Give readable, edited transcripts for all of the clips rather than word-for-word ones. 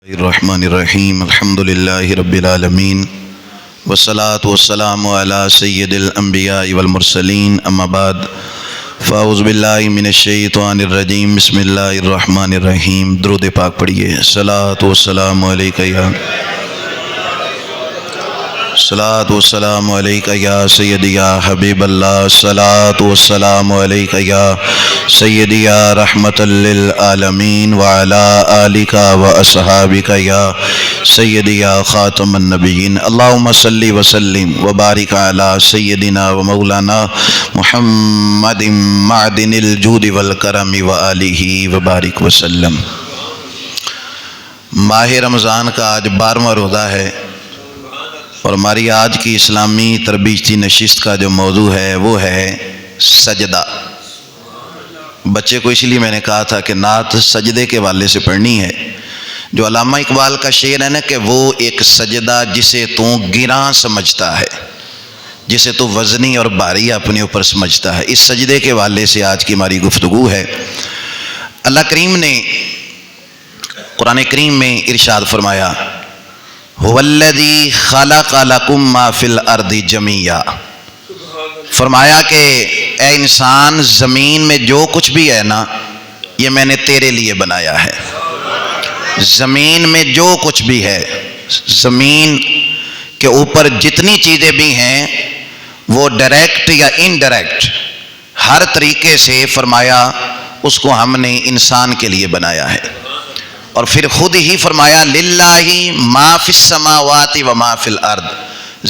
الرحمن الرحیم الحمد للہ رب العالمین والصلاة والسلام علی سید الانبیاء والمرسلین اما بعد فاعوذ باللہ من الشیطان الرجیم بسم اللہ الرحمن الرحیم درود پاک پڑھیے۔ صلاۃ والسلام علیکہ یا صلاۃ والسلام علیکہ یا سیدی یا حبیب اللہ، صلاۃ والسلام علیکہ یا سیدی یا رحمت للعالمین وعلی آلک واصحابک یا سیدی یا خاتم النبیین۔ اللہم صلی وسلم وبارک علی سیدنا و مولانا محمد معدن الجود والکرم وآلہ وبارک وسلم۔ ماہ رمضان کا آج 12واں روزہ ہے اور ہماری آج کی اسلامی تربیتی نشست کا جو موضوع ہے وہ ہے سجدہ۔ بچے کو اس لیے میں نے کہا تھا کہ نعت سجدے کے والے سے پڑھنی ہے۔ جو علامہ اقبال کا شعر ہے نا کہ وہ ایک سجدہ جسے تو گراں سمجھتا ہے، جسے تو وزنی اور بھاری اپنے اوپر سمجھتا ہے، اس سجدے کے والے سے آج کی ہماری گفتگو ہے۔ اللہ کریم نے قرآن کریم میں ارشاد فرمایا هو الذی خلق لکم ما فی الارض جمیعا، فرمایا کہ اے انسان زمین میں جو کچھ بھی ہے نا یہ میں نے تیرے لیے بنایا ہے۔ زمین میں جو کچھ بھی ہے، زمین کے اوپر جتنی چیزیں بھی ہیں وہ ڈائریکٹ یا انڈائریکٹ ہر طریقے سے فرمایا اس کو ہم نے انسان کے لیے بنایا ہے۔ اور پھر خود ہی فرمایا للہ ما فی السماوات و ما فی الارض،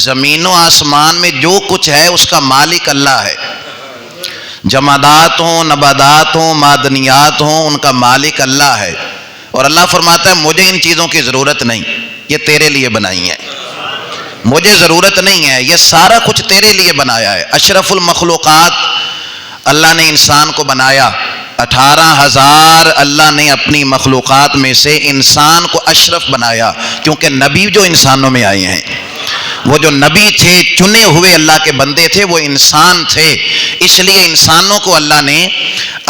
زمین و آسمان میں جو کچھ ہے اس کا مالک اللہ ہے۔ جمادات ہوں، نباتات ہوں، معدنیات ہوں، ان کا مالک اللہ ہے۔ اور اللہ فرماتا ہے مجھے ان چیزوں کی ضرورت نہیں، یہ تیرے لیے بنائی ہیں، مجھے ضرورت نہیں ہے، یہ سارا کچھ تیرے لیے بنایا ہے۔ اشرف المخلوقات اللہ نے انسان کو بنایا، 18,000 اللہ نے اپنی مخلوقات میں سے انسان کو اشرف بنایا، کیونکہ نبی جو انسانوں میں آئے ہیں، وہ جو نبی تھے چنے ہوئے اللہ کے بندے تھے، وہ انسان تھے، اس لیے انسانوں کو اللہ نے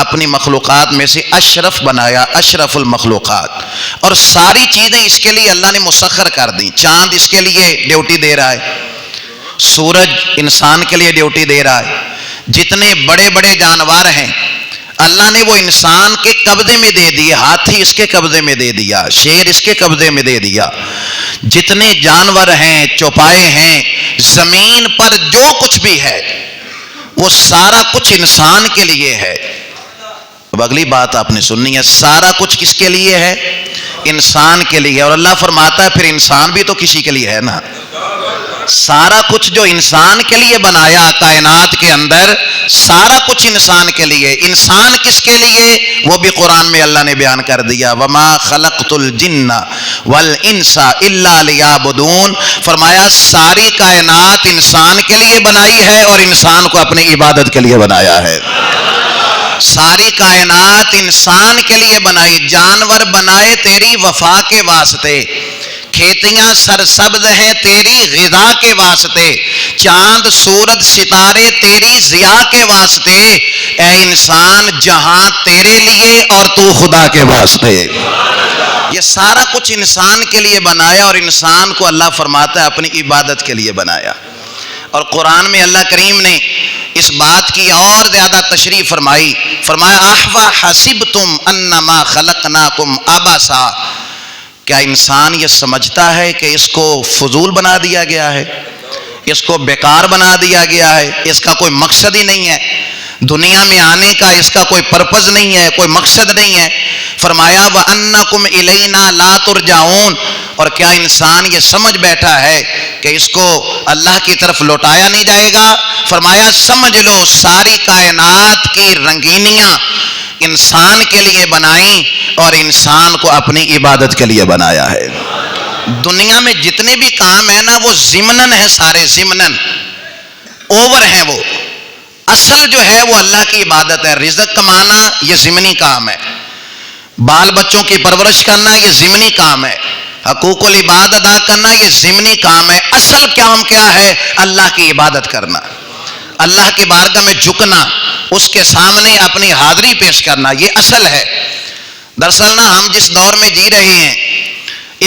اپنی مخلوقات میں سے اشرف بنایا، اشرف المخلوقات۔ اور ساری چیزیں اس کے لیے اللہ نے مسخر کر دیں۔ چاند اس کے لیے ڈیوٹی دے رہا ہے، سورج انسان کے لیے ڈیوٹی دے رہا ہے، جتنے بڑے بڑے جانور ہیں اللہ نے وہ انسان کے قبضے میں دے دیے، ہاتھی اس کے قبضے میں دے دیا، شیر اس کے قبضے میں دے دیا، جتنے جانور ہیں، چوپائے ہیں، زمین پر جو کچھ بھی ہے وہ سارا کچھ انسان کے لیے ہے۔ اب اگلی بات آپ نے سننی ہے، سارا کچھ کس کے لیے ہے؟ انسان کے لیے۔ اور اللہ فرماتا ہے پھر انسان بھی تو کسی کے لیے ہے نا۔ سارا کچھ جو انسان کے لیے بنایا کائنات کے اندر، سارا کچھ انسان کے لیے۔ انسان کس کے لیے؟ وہ بھی قرآن میں اللہ نے بیان کر دیا، وَمَا خَلَقْتُ الْجِنَّ وَالْإِنسَ إِلَّا لِيَعْبُدُونَ، فرمایا ساری کائنات انسان کے لیے بنائی ہے اور انسان کو اپنی عبادت کے لیے بنایا ہے۔ ساری کائنات انسان کے لیے بنائی، جانور بنائے تیری وفا کے واسطے، کھیتیاں سرسبز ہیں تیری غذا کے واسطے، چاند سورج ستارے تیری ضیاء کے واسطے، اے انسان جہاں تیرے لیے اور تو خدا کے واسطے۔ یہ سارا کچھ انسان کے لیے بنایا اور انسان کو اللہ فرماتا ہے اپنی عبادت کے لیے بنایا۔ اور قرآن میں اللہ کریم نے اس بات کی اور زیادہ تشریح فرمائی، فرمایا اَحَسِبْتُمْ أَنَّمَا خَلَقْنَاكُمْ عَبَثًا، کیا انسان یہ سمجھتا ہے کہ اس کو فضول بنا دیا گیا ہے، اس کو بیکار بنا دیا گیا ہے، اس کا کوئی مقصد ہی نہیں ہے، دنیا میں آنے کا اس کا کوئی پرپز نہیں ہے، کوئی مقصد نہیں ہے۔ فرمایا وَأَنَّكُمْ إِلَيْنَا لَا تُرْجَعُونَ، اور کیا انسان یہ سمجھ بیٹھا ہے کہ اس کو اللہ کی طرف لوٹایا نہیں جائے گا؟ فرمایا سمجھ لو ساری کائنات کی رنگینیاں انسان کے لیے بنائیں اور انسان کو اپنی عبادت کے لیے بنایا ہے۔ دنیا میں جتنے بھی کام ہیں نا وہ ضمنن ہیں، سارے ضمنن اوور ہیں، وہ اصل جو ہے وہ اللہ کی عبادت ہے۔ رزق کمانا یہ ضمنی کام ہے، بال بچوں کی پرورش کرنا یہ ضمنی کام ہے، حقوق العباد ادا کرنا یہ ضمنی کام ہے۔ اصل کام کیا ہے؟ اللہ کی عبادت کرنا، اللہ کی بارگاہ میں جھکنا، اس کے سامنے اپنی حاضری پیش کرنا، یہ اصل ہے۔ دراصل نا ہم جس دور میں جی رہے ہیں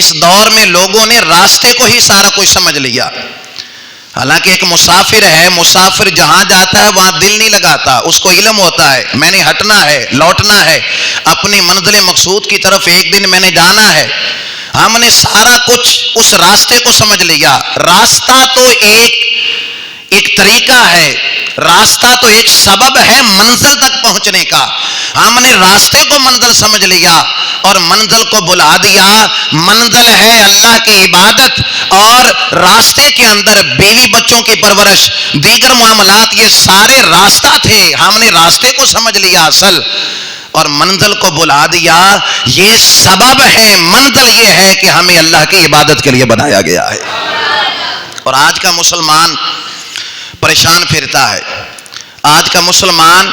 اس دور میں لوگوں نے راستے کو ہی سارا کچھ سمجھ لیا. حالانکہ ایک مسافر ہے, مسافر جہاں جاتا ہے وہاں دل نہیں لگاتا, اس کو علم ہوتا ہے میں نے ہٹنا ہے, لوٹنا ہے, اپنی منزل مقصود کی طرف ایک دن میں نے جانا ہے. ہم نے سارا کچھ اس راستے کو سمجھ لیا. راستہ تو ایک طریقہ ہے, راستہ تو ایک سبب ہے منزل تک پہنچنے کا. ہم نے راستے کو منزل سمجھ لیا اور منزل کو بلا دیا. منزل ہے اللہ کی عبادت اور راستے کے اندر بیوی بچوں کی پرورش, دیگر معاملات, یہ سارے راستہ تھے. ہم نے راستے کو سمجھ لیا اصل, اور منزل کو بلا دیا. یہ سبب ہے, منزل یہ ہے کہ ہمیں اللہ کی عبادت کے لیے بنایا گیا ہے. اور آج کا مسلمان پریشان پھرتا ہے. آج کا مسلمان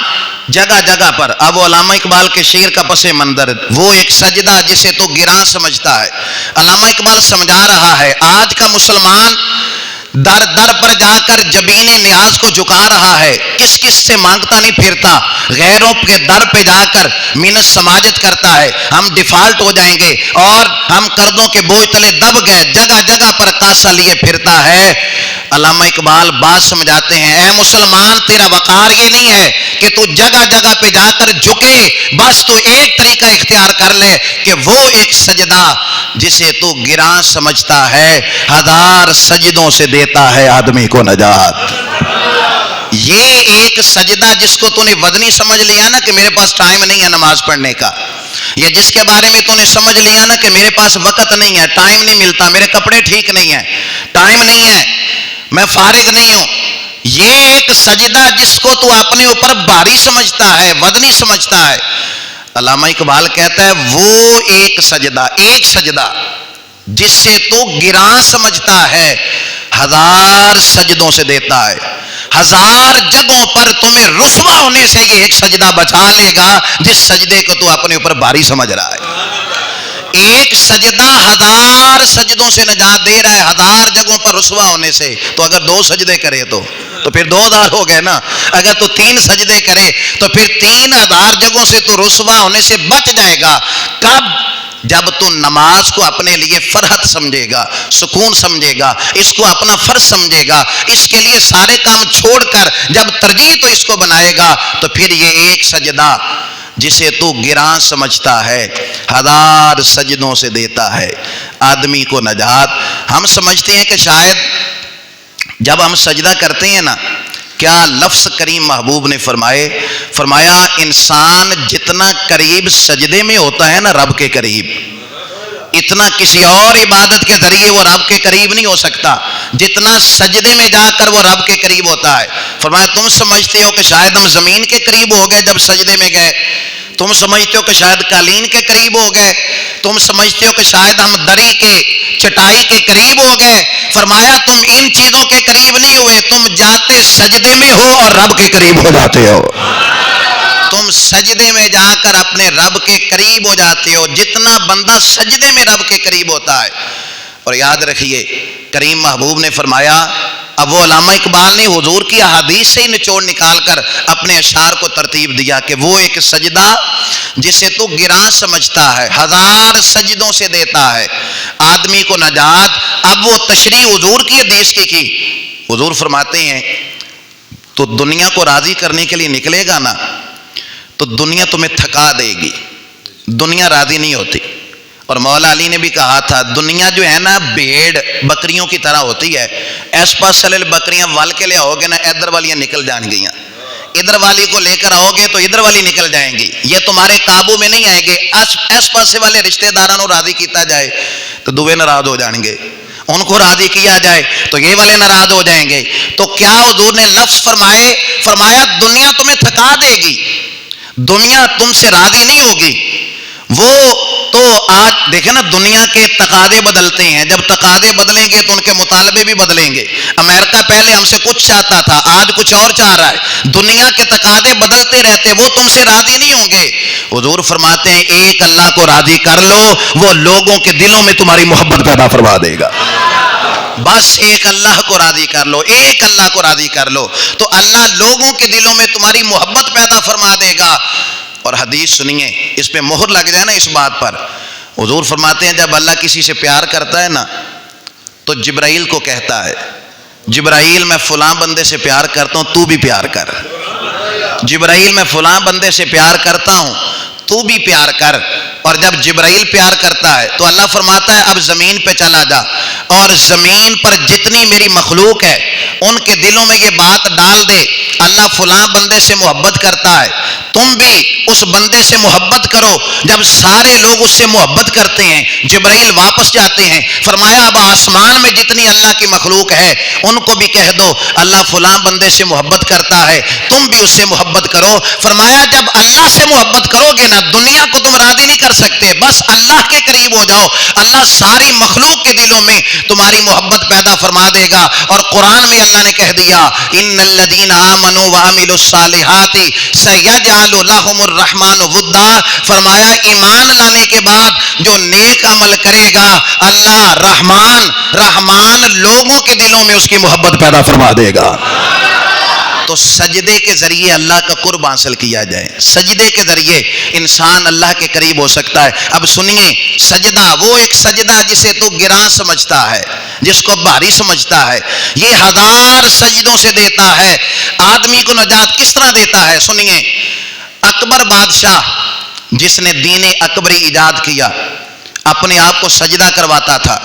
جگہ جگہ پر, اب علامہ اقبال کے شعر کا پس منظر, وہ ایک سجدہ جسے تو گراں سمجھتا ہے. علامہ اقبال سمجھا رہا ہے آج کا مسلمان در در پر جا کر جبین نیاز کو جھکا رہا ہے, کس کس سے مانگتا نہیں پھرتا, غیروں کے در پہ جا کر منت سماجت کرتا ہے. ہم ڈیفالٹ ہو جائیں گے اور ہم قرضوں کے بوجھ تلے دب گئے, جگہ جگہ پر کاسا لیے پھرتا ہے. علامہ اقبال بات سمجھاتے ہیں, اے مسلمان تیرا وقار یہ نہیں ہے کہ تو جگہ جگہ پہ جا کر جھکے, بس تو ایک طریقہ اختیار کر لے کہ وہ ایک سجدہ جسے تو گراں سمجھتا ہے, ہزار سجدوں سے دیتا ہے آدمی کو نجات. یہ ایک سجدہ جس کو تو نے وزنی سمجھ لیا نا کہ میرے پاس ٹائم نہیں ہے نماز پڑھنے کا, یہ جس کے بارے میں تو نے سمجھ لیا نا کہ میرے پاس وقت نہیں ہے, ٹائم نہیں ملتا, میرے کپڑے ٹھیک نہیں ہیں, ٹائم نہیں ہے, میں فارغ نہیں ہوں, یہ ایک سجدہ جس کو تو اپنے اوپر بھاری سمجھتا ہے, وزنی سمجھتا ہے. علامہ اقبال کہتا ہے وہ ایک سجدہ جس سے تو گراں سمجھتا ہے, ہزار سجدوں سے دیتا ہے. ہزار جگہوں پر تمہیں رسوا ہونے سے یہ ایک سجدہ بچا لے گا جس سجدے کو تو اپنے اوپر بھاری سمجھ رہا ہے. ایک سجدہ ہزار سجدوں سے نجات دے رہا ہے, ہزار جگہوں پر رسوا ہونے سے. تو اگر 2 سجدے کرے تو پھر 2000 ہو گئے نا. اگر تو 3 سجدے کرے تو پھر 3000 جگہوں سے تو رسوا ہونے سے بچ جائے گا. کب؟ جب تو نماز کو اپنے لیے فرحت سمجھے گا, سکون سمجھے گا, اس کو اپنا فرض سمجھے گا, اس کے لیے سارے کام چھوڑ کر جب ترجیح تو اس کو بنائے گا, تو پھر یہ ایک سجدہ جسے تو گراں سمجھتا ہے ہزار سجدوں سے دیتا ہے آدمی کو نجات. ہم سمجھتے ہیں کہ شاید جب ہم سجدہ کرتے ہیں نا, کیا لفظ کریم محبوب نے فرمایا انسان جتنا قریب سجدے میں ہوتا ہے نا رب کے قریب, اتنا کسی اور عبادت کے ذریعے وہ رب کے قریب نہیں ہو سکتا جتنا سجدے میں جا کر وہ رب کے قریب ہوتا ہے. فرمایا تم سمجھتے ہو کہ شاید ہم زمین کے قریب ہو گئے جب سجدے میں گئے, تم سمجھتے ہو کہ شاید قالین کے قریب ہو گئے, تم سمجھتے ہو کہ شاید ہم دری کے چٹائی کے قریب ہو گئے. فرمایا تم ان چیزوں کے قریب نہیں ہوئے, تم جاتے سجدے میں ہو اور رب کے قریب ہو جاتے ہو. تم سجدے میں جا کر اپنے رب کے قریب ہو جاتے ہو. جتنا بندہ سجدے میں رب کے قریب ہوتا ہے. اور یاد رکھیے کریم محبوب نے فرمایا, اب وہ علامہ اقبال نے حضور کی احادیث سے ہی نچوڑ نکال کر اپنے اشعار کو ترتیب دیا کہ وہ ایک سجدہ جسے تو گراں سمجھتا ہے ہزار سجدوں سے دیتا ہے آدمی کو نجات. اب وہ تشریح حضور کی حدیث کی. حضور فرماتے ہیں تو دنیا کو راضی کرنے کے لیے نکلے گا نا تو دنیا تمہیں تھکا دے گی, دنیا راضی نہیں ہوتی. اور مولا علی نے بھی کہا تھا دنیا جو ہے نا بھیڑ بکریوں کی طرح ہوتی ہے, ایس پاس بکریاں وال کے لے آؤ گے نا ادھر والیاں نکل جان گیاں, ادھر والی کو لے کر آؤ گے تو ادھر والی نکل جائیں گی, یہ تمہارے قابو میں نہیں آئے گے. ایس پاس والے رشتہ داروں راضی کیتا جائے تو دوے ناراض ہو جائیں گے, ان کو راضی کیا جائے تو یہ والے ناراض ہو جائیں گے. تو کیا حضور نے لفظ فرمایا دنیا تمہیں تھکا دے گی, دنیا تم سے راضی نہیں ہوگی. وہ تو آج دیکھیں نا دنیا کے تقاضے بدلتے ہیں, جب تقاضے بدلیں گے تو ان کے مطالبے بھی بدلیں گے. امریکہ پہلے ہم سے کچھ چاہتا تھا, آج کچھ اور چاہ رہا ہے. دنیا کے تقاضے بدلتے رہتے, وہ تم سے راضی نہیں ہوں گے. حضور فرماتے ہیں ایک اللہ کو راضی کر لو, وہ لوگوں کے دلوں میں تمہاری محبت پیدا فرما دے گا. بس ایک اللہ کو راضی کر لو, ایک اللہ کو راضی کر لو تو اللہ لوگوں کے دلوں میں تمہاری محبت پیدا فرما دے گا. اور حدیث سنیے, اس پہ مہر لگ جائے نا اس بات پر. حضور فرماتے ہیں جب اللہ کسی سے پیار کرتا ہے نا تو جبرائیل کو کہتا ہے جبرائیل میں فلاں بندے سے پیار کرتا ہوں تو بھی پیار کر، جبرائیل میں فلاں بندے سے پیار کرتا ہوں تو بھی پیار کر۔ اور جب جبرائیل پیار کرتا ہے تو اللہ فرماتا ہے اب زمین پہ چلا جا اور زمین پر جتنی میری مخلوق ہے ان کے دلوں میں یہ بات ڈال دے اللہ فلاں بندے سے محبت کرتا ہے، تم بھی اس بندے سے محبت کرو۔ جب سارے لوگ اس سے محبت کرتے ہیں جبرائیل واپس جاتے ہیں، فرمایا اب آسمان میں جتنی اللہ کی مخلوق ہے ان کو بھی کہہ دو اللہ فلاں بندے سے محبت کرتا ہے، تم بھی اس سے محبت کرو۔ فرمایا جب اللہ سے محبت کرو گے نا دنیا کو تم راضی نہیں کر سکتے، بس اللہ کے قریب ہو جاؤ، اللہ ساری مخلوق کے دلوں میں تمہاری محبت پیدا فرما دے گا۔ اور قرآن میں اللہ نے کہہ دیا ان الذین آمنوا وعملوا الصالحات سیجعل لهم الرحمن ودا، فرمایا ایمان لانے کے بعد جو نیک عمل کرے گا اللہ رحمان لوگوں کے دلوں میں اس کی محبت پیدا فرما دے گا۔ تو سجدے کے ذریعے اللہ کا قرب حاصل کیا جائے، سجدے کے ذریعے انسان اللہ کے قریب ہو سکتا ہے۔ اب سنیے سجدہ، وہ ایک سجدہ جسے تو گراں سمجھتا ہے، جس کو بھاری سمجھتا ہے، یہ 1000 سجدوں سے دیتا ہے۔ آدمی کو نجات کس طرح دیتا ہے؟ سنیے، اکبر بادشاہ جس نے دین اکبری ایجاد کیا اپنے آپ کو سجدہ کرواتا تھا،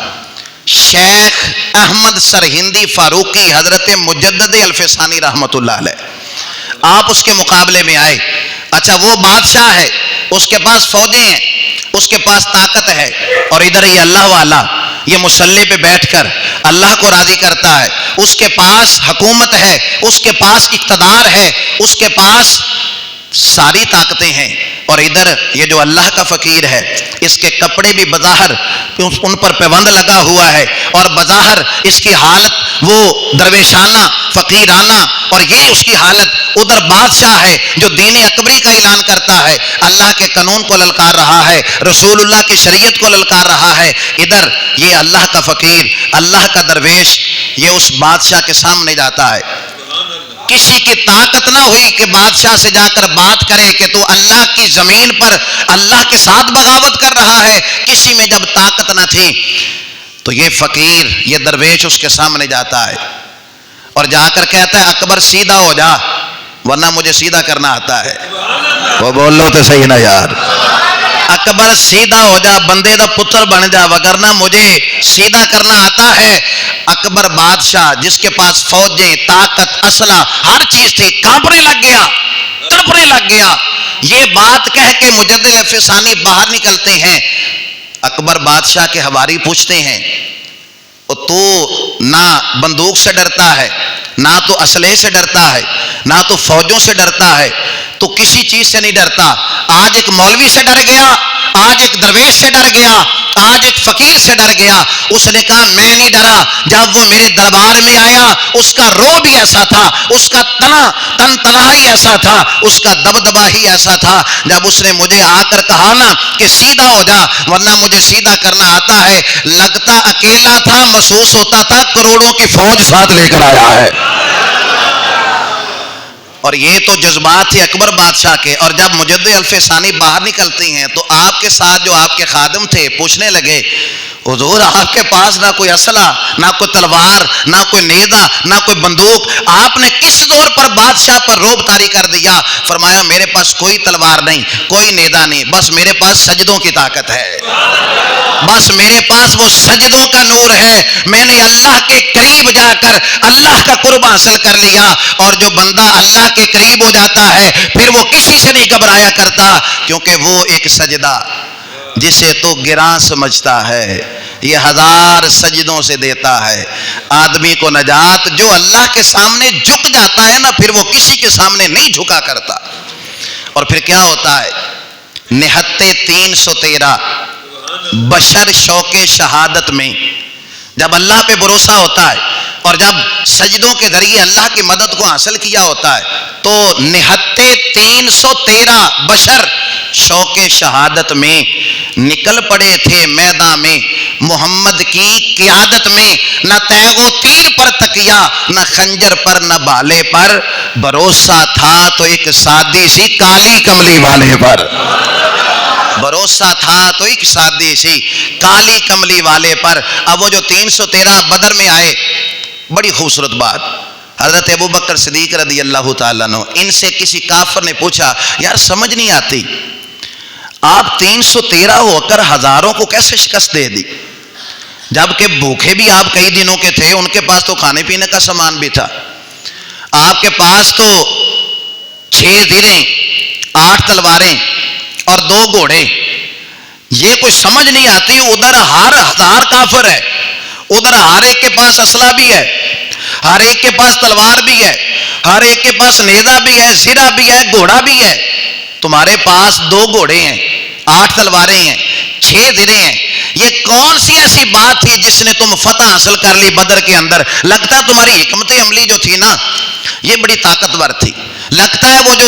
شیخ احمد سرہندی فاروقی حضرت مجدد الفسانی رحمت اللہ علیہ، آپ اس کے مقابلے میں آئے۔ اچھا وہ بادشاہ ہے، اس کے پاس فوجیں ہیں، اس کے پاس طاقت ہے، اور ادھر یہ اللہ والا یہ مسلح پہ بیٹھ کر اللہ کو راضی کرتا ہے، اس کے پاس حکومت ہے، اس کے پاس اقتدار ہے، اس کے پاس ساری طاقتیں ہیں، اور ادھر یہ جو اللہ کا فقیر ہے اس کے کپڑے بھی بظاہر ان پر پیوند لگا ہوا ہے، اور بظاہر اس کی حالت وہ درویشانہ فقیرانہ، اور یہ اس کی حالت۔ ادھر بادشاہ ہے جو دین اکبری کا اعلان کرتا ہے، اللہ کے قانون کو للکار رہا ہے، رسول اللہ کی شریعت کو للکار رہا ہے، ادھر یہ اللہ کا فقیر اللہ کا درویش یہ اس بادشاہ کے سامنے جاتا ہے۔ کسی کی طاقت نہ ہوئی کہ بادشاہ سے جا کر بات کرے کہ تو اللہ کی زمین پر اللہ کے ساتھ بغاوت کر رہا ہے، کسی میں جب طاقت نہ تھی تو یہ فقیر یہ درویش اس کے سامنے جاتا ہے اور جا کر کہتا ہے اکبر سیدھا ہو جا ورنہ مجھے سیدھا کرنا آتا ہے۔ وہ بول لو تو صحیح نا یار، اکبر سیدھا ہو جا بندے دا پتر بن جا وگرنہ مجھے سیدھا کرنا آتا ہے۔ اکبر بادشاہ جس کے پاس فوجیں طاقت اسلحہ ہر چیز تھی کانپنے لگ گیا، تڑپنے لگ گیا۔ یہ بات کہہ کے مجدد الفسانی باہر نکلتے ہیں، اکبر بادشاہ کے حواری پوچھتے ہیں تو نہ بندوق سے ڈرتا ہے، نہ تو اسلحے سے ڈرتا ہے، نہ تو فوجوں سے ڈرتا ہے، تو کسی چیز سے نہیں ڈرتا۔ آج ایک مولوی سے ڈر گیا، آج ایک درویش سے ڈر گیا، آج ایک فقیر سے ڈر گیا۔ اس نے کہا میں نہیں ڈرا، جب وہ میرے دربار میں آیا اس کا رو بھی ایسا تھا، اس کا تنہا ہی ایسا تھا، اس کا دبدبا ہی ایسا تھا۔ جب اس نے مجھے آ کر کہا نا کہ سیدھا ہو جا ورنہ مجھے سیدھا کرنا آتا ہے، لگتا اکیلا تھا محسوس ہوتا تھا کروڑوں کی فوج ساتھ لے کر آیا ہے۔ اور یہ تو جذبات تھے اکبر بادشاہ کے۔ اور جب مجدد الفسانی باہر نکلتی ہیں تو آپ کے ساتھ جو آپ کے خادم تھے پوچھنے لگے حضور آپ کے پاس نہ کوئی اسلحہ، نہ کوئی تلوار، نہ کوئی نیزہ، نہ کوئی بندوق، آپ نے کس زور پر بادشاہ پر رعب طاری کر دیا؟ فرمایا میرے پاس کوئی تلوار نہیں، کوئی نیزہ نہیں، بس میرے پاس سجدوں کی طاقت ہے، بس میرے پاس وہ سجدوں کا نور ہے۔ میں نے اللہ کے قریب جا کر اللہ کا قرب حاصل کر لیا، اور جو بندہ اللہ کے قریب ہو جاتا ہے پھر وہ کسی سے نہیں گھبرایا کرتا، کیونکہ وہ ایک سجدہ جسے تو گراں سمجھتا ہے یہ 1000 سجدوں سے دیتا ہے آدمی کو نجات۔ جو اللہ کے سامنے جھک جاتا ہے نا پھر وہ کسی کے سامنے نہیں جھکا کرتا۔ اور پھر کیا ہوتا ہے؟ نہتے 313 بشر شوق شہادت میں جب اللہ پہ بھروسہ ہوتا ہے اور جب سجدوں کے ذریعے اللہ کی مدد کو حاصل کیا ہوتا ہے تو نہتے 313 بشر شوق شہادت میں نکل پڑے تھے میدان میں محمد کی قیادت میں، نہ تیغ و تیر پر تکیا، نہ خنجر پر نہ بھالے پر، بھروسہ تھا تو ایک سادی سی کالی کملی والے پر۔ بھروسہ تھا تو ایک ساتھی سی کالی کملی والے پر. اب وہ جو 313 بدر میں آئے, بڑی خوبصورت بات, حضرت ابو بکر صدیق رضی اللہ تعالیٰ عنہ, ان سے کسی کافر نے پوچھا یار سمجھ نہیں آتی, آپ 313 ہو کر ہزاروں کو کیسے شکست دے دی, جبکہ بھوکے بھی آپ کئی دنوں کے تھے, ان کے پاس تو کھانے پینے کا سامان بھی تھا, آپ کے پاس تو 6 زرہیں 8 تلواریں اور 2 گھوڑے, یہ کوئی سمجھ نہیں آتی. ادھر ہر 1000 کافر ہے, ادھر ہر ایک کے پاس اسلحہ بھی ہے, ہر ایک کے پاس تلوار بھی ہے, ہر ایک کے پاس نیزہ بھی ہے, زرہ بھی ہے, گھوڑا بھی ہے. تمہارے پاس 2 گھوڑے ہیں, 8 تلواریں ہیں, 6 زرہیں ہیں. یہ کون سی ایسی بات تھی جس نے تم فتح حاصل کر لی بدر کے اندر؟ لگتا ہے تمہاری حکمت عملی جو تھی نا یہ بڑی طاقتور تھی. لگتا ہے وہ جو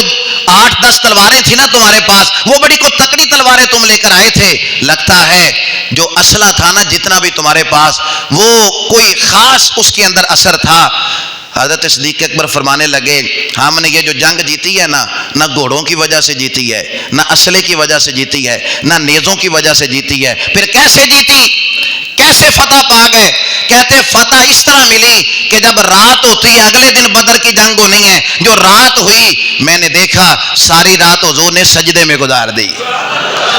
8-10 تلواریں تھی نا تمہارے پاس, وہ بڑی کو تکڑی تلواریں تم لے کر آئے تھے. لگتا ہے جو اسلحہ تھا نا جتنا بھی تمہارے پاس, وہ کوئی خاص اس کے اندر اثر تھا. حضرت صدیق اکبر فرمانے لگے ہم نے یہ جو جنگ جیتی ہے نا, نہ گھوڑوں کی وجہ سے جیتی ہے, نہ اسلحے کی وجہ سے جیتی ہے, نہ نیزوں کی وجہ سے جیتی ہے. پھر کیسے جیتی, کیسے فتح پا گئے؟ کہتے فتح اس طرح ملی کہ جب رات ہوتی ہے, اگلے دن بدر کی جنگ ہونی ہے, جو رات ہوئی میں نے دیکھا ساری رات حضور نے سجدے میں گزار دی,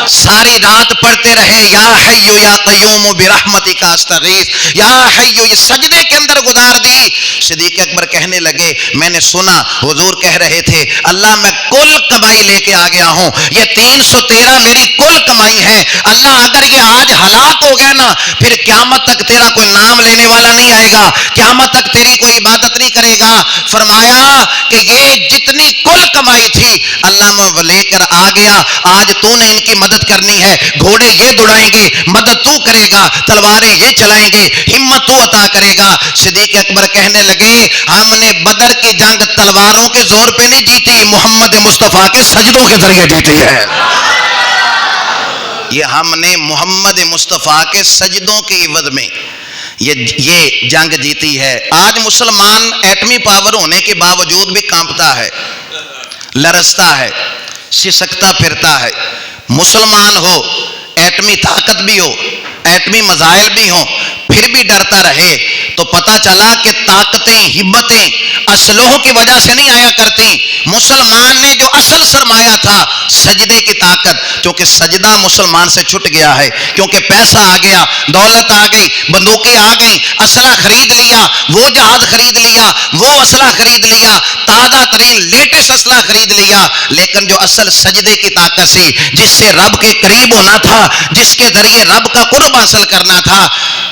ساری رات پڑھتے رہے یا حی یا قیوم برحمتک استغیث, یا حی, یہ سجدے کے اندر گزار دی. صدیق اکبر کہنے لگے میں نے سنا حضور کہہ رہے تھے اللہ میں کل کمائی لے کے آ گیا ہوں, یہ 313 میری کل کمائی ہے. اللہ اگر یہ آج ہلاک ہو گیا نا, پھر قیامت تک تیرا کوئی نام لینے والا نہیں آئے گا, قیامت تک تیری کوئی عبادت نہیں کرے گا. فرمایا کہ یہ جتنی کل کمائی تھی اللہ میں لے کر آ گیا, آج تو نے ان کی مدد کرنی ہے. گھوڑے یہ دوڑائیں گے, مدد تو کرے گا, تلواریں یہ چلائیں گے, ہمت تو عطا کرے گا. صدیق اکبر کہنے لگے ہم نے بدر کی جنگ تلواروں کے زور پہ نہیں جیتی, محمد مصطفیٰ کے سجدوں کے ذریعے جیتی ہے. یہ ہم نے محمد مصطفیٰ کے سجدوں کے عوض میں یہ جنگ جیتی ہے. آج مسلمان ایٹمی پاور ہونے کے باوجود بھی کانپتا ہے, لرزتا ہے, سسکتا پھرتا ہے. مسلمان ہو, ایٹمی طاقت بھی ہو, ایٹمی میزائل بھی ہوں, پھر بھی ڈرتا رہے تو پتا چلا کہ طاقتیں ہمتیں اسلحوں کی وجہ سے نہیں آیا کرتی. مسلمان نے جو اصل سرمایہ تھا سجدے کی طاقت, کیونکہ سجدہ مسلمان سے چھٹ گیا ہے, کیونکہ پیسہ آ گیا, دولت آ گئی, بندوقیں آ گئیں, اسلحہ خرید لیا, وہ جہاز خرید لیا, وہ اسلحہ خرید لیا, تازہ ترین لیٹسٹ اسلحہ خرید لیا. لیکن جو اصل سجدے کی طاقت سی, جس سے رب کے قریب ہونا تھا, جس کے ذریعے رب کا قرب حاصل کرنا تھا.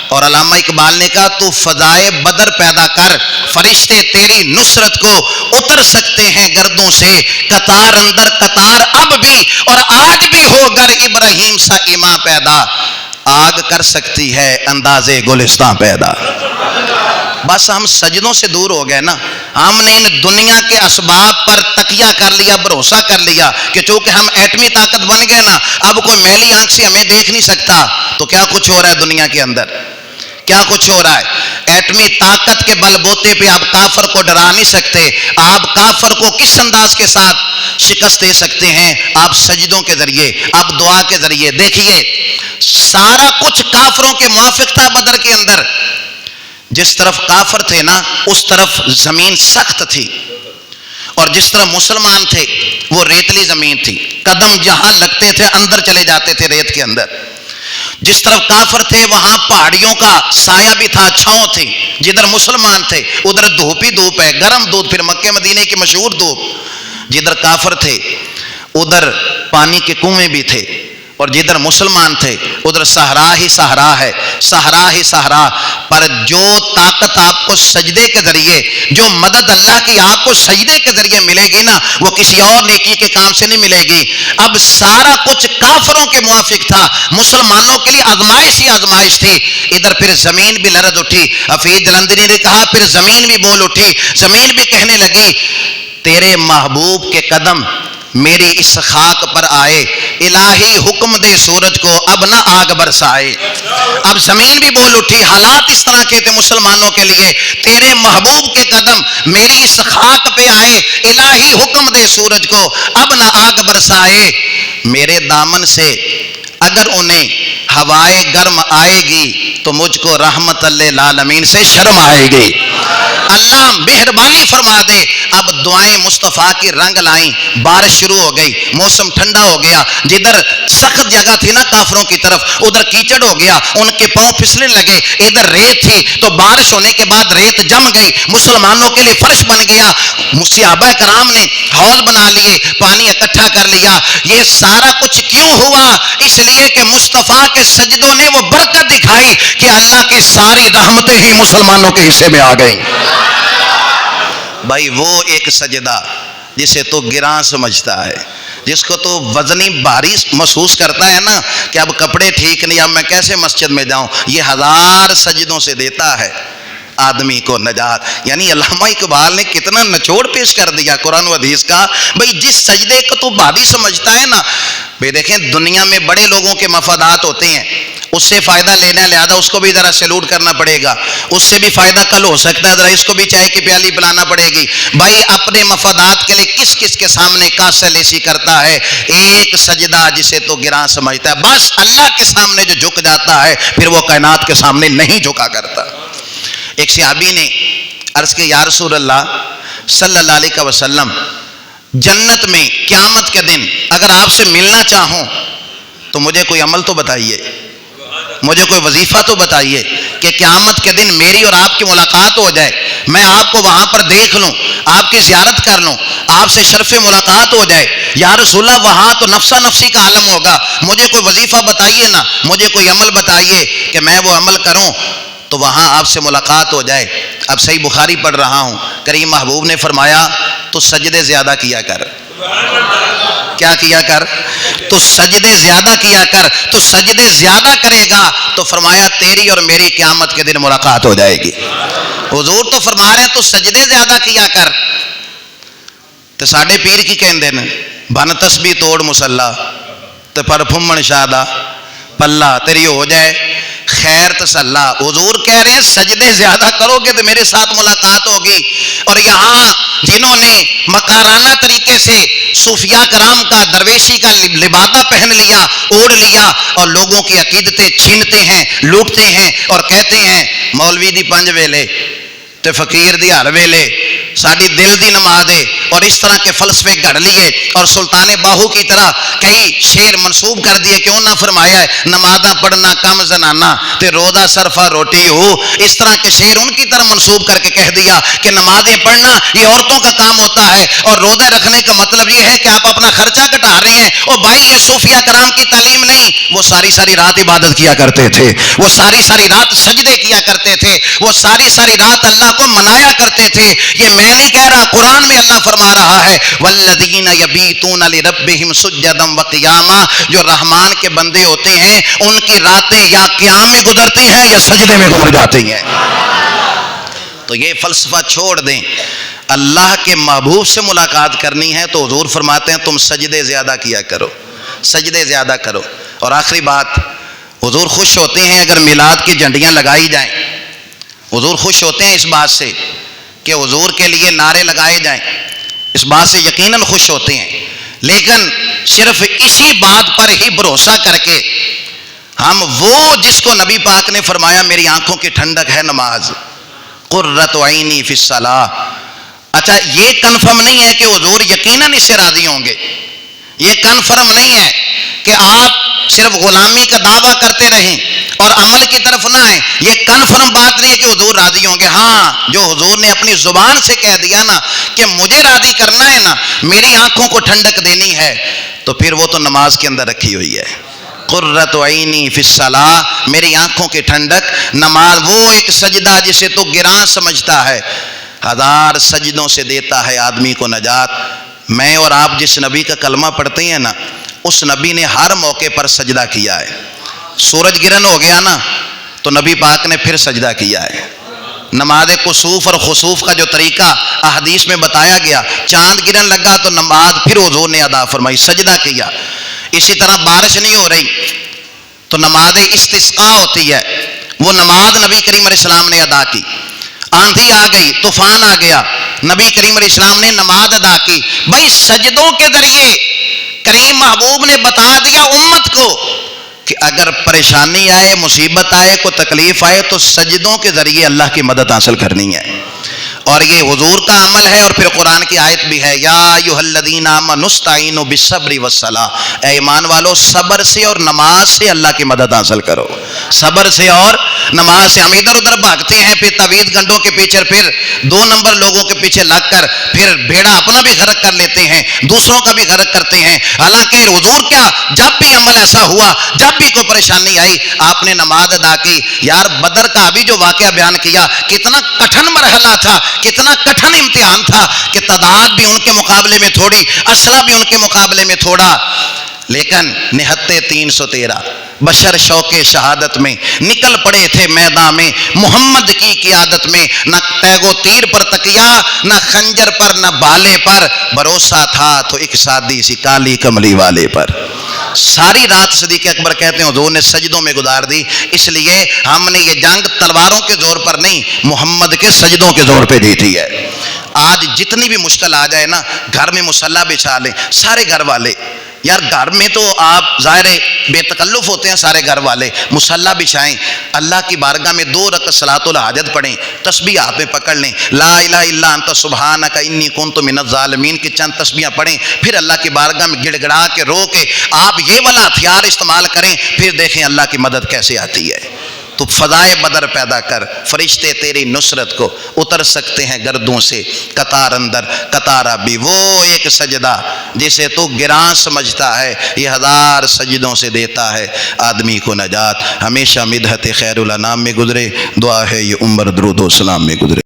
اور علامہ اقبال نے کہا تو فضائے بدر پیدا کر, فرشتے تیری نصرت کو اتر سکتے ہیں گردوں سے, قطار اندر قطار اب بھی اور آج بھی ہو گر ابراہیم سا ایماں پیدا, آگ کر سکتی ہے اندازے گلستان پیدا. بس ہم سجدوں سے دور ہو گئے نا, ہم نے ان دنیا کے اسباب پر تکیہ کر لیا, بھروسہ کر لیا کہ چونکہ ہم ایٹمی طاقت بن گئے نا, اب کوئی میلی آنکھ سے ہمیں دیکھ نہیں سکتا. تو کیا کچھ ہو رہا ہے دنیا کے اندر, کیا کچھ ہو رہا ہے. ایٹمی طاقت کے بل بوتے پہ آپ کافر کو ڈرا نہیں سکتے. آپ کافر کو کس انداز کے ساتھ شکست دے سکتے ہیں؟ آپ سجدوں کے ذریعے, آپ دعا کے ذریعے. دیکھیے سارا کچھ کافروں کے موافق تھا بدر کے اندر. جس طرف کافر تھے نا اس طرف زمین سخت تھی, اور جس طرح مسلمان تھے وہ ریتلی زمین تھی, قدم جہاں لگتے تھے اندر چلے جاتے تھے ریت کے اندر. جس طرف کافر تھے وہاں پہاڑیوں کا سایہ بھی تھا, چھاؤں تھی. جدھر مسلمان تھے ادھر دھوپ ہی دھوپ ہے, گرم دودھ, پھر مکے مدینے کی مشہور دھوپ. جدھر کافر تھے ادھر پانی کے کنویں بھی تھے, اور جدھر مسلمان تھے ادھر صحرا ہی صحرا ہے, صحرا ہی صحرا. پر جو طاقت آپ کو سجدے کے ذریعے, جو مدد اللہ کی آپ کو سجدے کے ذریعے ملے گی نا, وہ کسی اور نیکی کے کام سے نہیں ملے گی. اب سارا کچھ کافروں کے موافق تھا, مسلمانوں کے لیے آزمائش ہی آزمائش تھی. ادھر پھر زمین بھی لرز اٹھی. حفیظ جلندری نے کہا پھر زمین بھی بول اٹھی. زمین بھی کہنے لگی تیرے محبوب کے قدم میری اس خاک پر آئے, الہی حکم دے سورج کو اب نہ آگ برسائے. اب زمین بھی بول اٹھی. حالات اس طرح کے تھے مسلمانوں کے لیے, تیرے محبوب کے قدم میری اس خاک پہ آئے, الہی حکم دے سورج کو اب نہ آگ برسائے. میرے دامن سے اگر انہیں ہوائے گرم آئے گی تو مجھ کو رحمت للعالمین سے شرم آئے گی. اللہ مہربانی فرما دے. اب دعائیں مصطفیٰ کی رنگ لائیں, بارش شروع ہو گئی, موسم ٹھنڈا ہو گیا. جدھر سخت جگہ تھی نا کافروں کی طرف, ادھر کیچڑ ہو گیا, ان کے پاؤں پھسلنے لگے. ادھر ریت تھی تو بارش ہونے کے بعد ریت جم گئی, مسلمانوں کے لیے فرش بن گیا. صحابہ کرام نے ہال بنا لیے, پانی اکٹھا کر لیا. یہ سارا کچھ کیوں ہوا؟ اس لیے کہ مصطفیٰ کے سجدوں نے وہ برکت دکھائی کہ اللہ کی ساری رحمتیں ہی مسلمانوں کے حصے میں آ گئیں. بھائی وہ ایک سجدہ جسے تو گراں سمجھتا ہے, جس کو تو وزنی بھاری محسوس کرتا ہے نا کہ اب کپڑے ٹھیک نہیں, اب میں کیسے مسجد میں جاؤں, یہ 1000 سجدوں سے دیتا ہے آدمی کو نجات. یعنی علامہ اقبال نے کتنا نچوڑ پیش کر دیا قرآن و حدیث کا. بھئی جس سجدے کو تو بھاری سمجھتا ہے نا, بھئی دیکھیں دنیا میں بڑے لوگوں کے مفادات ہوتے ہیں, اس سے فائدہ لینا, لہذا اس کو بھی ذرا سیلوٹ کرنا پڑے گا. اس سے بھی فائدہ کل ہو سکتا ہے, ذرا اس کو بھی چائے کی پیالی پلانا پڑے گی. بھائی اپنے مفادات کے لیے کس کس کے سامنے کاسل ایسی کرتا ہے؟ ایک سجدہ جسے تو گراں سمجھتا ہے, بس اللہ کے سامنے جو جھک جاتا ہے پھر وہ کائنات کے سامنے نہیں جھکا کرتا. ایک صحابی نے عرض کہ یا رسول اللہ صلی اللہ علیہ وسلم, جنت میں قیامت کے دن اگر آپ سے ملنا چاہوں تو مجھے کوئی عمل تو بتائیے, مجھے کوئی وظیفہ تو بتائیے کہ قیامت کے دن میری اور آپ کی ملاقات ہو جائے, میں آپ کو وہاں پر دیکھ لوں, آپ کی زیارت کر لوں, آپ سے شرف ملاقات ہو جائے. یا رسول اللہ وہاں تو نفسا نفسی کا عالم ہوگا, مجھے کوئی وظیفہ بتائیے نا, مجھے کوئی عمل بتائیے کہ میں وہ عمل کروں تو وہاں آپ سے ملاقات ہو جائے. اب صحیح بخاری پڑھ رہا ہوں, کریم محبوب نے فرمایا تو سجدے زیادہ کیا کر. کیا کیا کر؟ تو سجدے زیادہ کیا کر. تو سجدے زیادہ کرے گا تو فرمایا تیری اور میری قیامت کے دن ملاقات ہو جائے گی. حضور تو فرما رہے ہیں تو سجدے زیادہ کیا کر. تو ساڈے پیر کی کہندے نے بن تسبیح توڑ مسلح تو پر پھمن شادہ پلہ تیری ہو جائے خیر تسلا. حضور کہہ رہے ہیں سجدے زیادہ کرو گے تو میرے ساتھ ملاقات ہوگی. اور یہاں جنہوں نے مکارانہ طریقے سے صوفیاء کرام کا, درویشی کا لبادہ پہن لیا, اوڑھ لیا, اور لوگوں کی عقیدتیں چھینتے ہیں, لوٹتے ہیں, اور کہتے ہیں مولوی دی 5 ویلے تے فقیر دی ہر ویلے ساڈی دل دی نماز ہے, اور اس طرح کے فلسفے گھڑ لیے, اور سلطان باہو کی طرح کئی شعر منسوب کر دیے. کیوں نہ فرمایا ہے نمازاں پڑھنا کم زنانہ تے روزہ صرفہ روٹی ہو. اس طرح کے شعر ان کی طرح منسوب کر کے کہہ دیا کہ نمازیں پڑھنا یہ عورتوں کا کام ہوتا ہے, اور روزہ رکھنے کا مطلب یہ ہے کہ آپ اپنا خرچہ گھٹا رہے ہیں. اور بھائی یہ صوفیاء کرام کی تعلیم نہیں, وہ ساری ساری رات عبادت کیا کرتے تھے, وہ ساری ساری رات سجدے کیا کرتے تھے, وہ ساری ساری رات اللہ کو منایا کرتے تھے. یہ میں نہیں کہہ رہا, قرآن میں اللہ فرما رہا ہے والذین یبیتون لربہم سجدا وقیاما. جو رحمان کے بندے ہوتے ہیں ان کی راتیں یا قیام میں گزرتی ہیں یا سجدے میں گزر جاتی ہیں. تو یہ فلسفہ چھوڑ دیں. اللہ کے محبوب سے ملاقات کرنی ہے تو حضور فرماتے ہیں تم سجدے زیادہ کیا کرو, سجدے زیادہ کرو. اور آخری بات, حضور خوش ہوتے ہیں اگر میلاد کی جھنڈیاں لگائی جائیں. حضور خوش ہوتے ہیں اس بات سے کہ حضور کے لیے نعرے لگائے جائیں, اس بات سے یقیناً خوش ہوتے ہیں. لیکن صرف اسی بات پر ہی بھروسہ کر کے ہم وہ جس کو نبی پاک نے فرمایا میری آنکھوں کی ٹھنڈک ہے نماز, قرۃ عینی فی الصلاۃ, اچھا یہ کنفرم نہیں ہے کہ حضور یقیناً اس سے راضی ہوں گے. یہ کنفرم نہیں ہے کہ آپ صرف غلامی کا دعویٰ کرتے رہیں اور عمل کی طرف نہ آئیں. یہ کنفرم بات نہیں ہے کہ حضور راضی ہوں گے. ہاں جو حضور نے اپنی زبان سے کہہ دیا نا کہ مجھے راضی کرنا ہے نا, میری آنکھوں کو ٹھنڈک دینی ہے, تو پھر وہ تو نماز کے اندر رکھی ہوئی ہے. قرۃ عینی فی الصلاۃ, میری آنکھوں کی ٹھنڈک نماز. وہ ایک سجدہ جسے تو گراں سمجھتا ہے 1000 سجدوں سے دیتا ہے آدمی کو نجات. میں اور آپ جس نبی کا کلمہ پڑھتے ہیں نا, اس نبی نے ہر موقع پر سجدہ کیا ہے. سورج گرہن ہو گیا نا تو نبی پاک نے پھر سجدہ کیا ہے. نماز کسوف اور خسوف کا جو طریقہ احادیث میں بتایا گیا, چاند گرہن لگا تو نماز پھر حضور نے ادا فرمائی, سجدہ کیا. اسی طرح بارش نہیں ہو رہی تو نماز استسقاء ہوتی ہے, وہ نماز نبی کریم علیہ السلام نے ادا کی. آندھی آ گئی, طوفان آ گیا, نبی کریم علیہ السلام نے نماز ادا کی. بھائی سجدوں کے ذریعے کریم محبوب نے بتا دیا امت کو کہ اگر پریشانی آئے، مصیبت آئے، کوئی تکلیف آئے تو سجدوں کے ذریعے اللہ کی مدد حاصل کرنی ہے. اور یہ حضور کا عمل ہے. اور پھر قرآن کی آیت بھی ہے، یا ایھا الذین آمنوا استعینوا بالصبر والصلاۃ، اے ایمان والو صبر سے اور نماز سے اللہ کی مدد حاصل کرو. صبر سے اور نماز سے. ہم ادھر ادھر بھاگتے ہیں، پھر تعویذ گنڈوں کے پیچھے، پھر 2 نمبر لوگوں کے پیچھے لگ کر پھر بھیڑا اپنا بھی غرق کر لیتے ہیں، دوسروں کا بھی غرق کرتے ہیں. حالانکہ حضور کیا، جب بھی عمل ایسا ہوا، جب بھی کوئی پریشانی آئی، آپ نے نماز ادا کی. یار بدر کا ابھی جو واقعہ بیان کیا، کتنا کٹھن مرحلہ تھا، کتنا کٹھن امتحان تھا کہ تعداد بھی ان کے مقابلے میں تھوڑی، اسلحہ بھی ان کے مقابلے میں تھوڑا، لیکن نہتے 313 بشر شوق شہادت میں نکل پڑے تھے میدان میں محمد کی قیادت میں. نہ تیگ و تیر پر تکیا، نہ خنجر پر، نہ بالے پر، بھروسہ تھا تو ایک سادی سی کالی کملی والے پر. ساری رات صدیق اکبر کہتے ہیں حضور نے سجدوں میں گزار دی. اس لیے ہم نے یہ جنگ تلواروں کے زور پر نہیں، محمد کے سجدوں کے زور پہ جیتی ہے. آج جتنی بھی مشکل آ جائے نا، گھر میں مصلی بچھا لیں سارے گھر والے. یار گھر میں تو آپ ظاہر بے تکلف ہوتے ہیں سارے گھر والے، مصلی بچھائیں، اللہ کی بارگاہ میں 2 رکعت صلاۃ الحاجت پڑھیں، تسبیح ہاتھ میں پکڑ لیں، لا الہ الا انت سبحانک انی کنت من الظالمین کی چند تسبیحاں پڑھیں، پھر اللہ کی بارگاہ میں گڑ گڑا کے رو کے آپ یہ والا ہتھیار استعمال کریں، پھر دیکھیں اللہ کی مدد کیسے آتی ہے. تو فضائے بدر پیدا کر، فرشتے تیری نصرت کو اتر سکتے ہیں گردوں سے، قطار اندر قطار بھی. وہ ایک سجدہ جسے تو گراں سمجھتا ہے، یہ 1000 سجدوں سے دیتا ہے آدمی کو نجات. ہمیشہ مدحت خیر الانام میں گزرے. دعا ہے یہ عمر درود و سلام میں گزرے.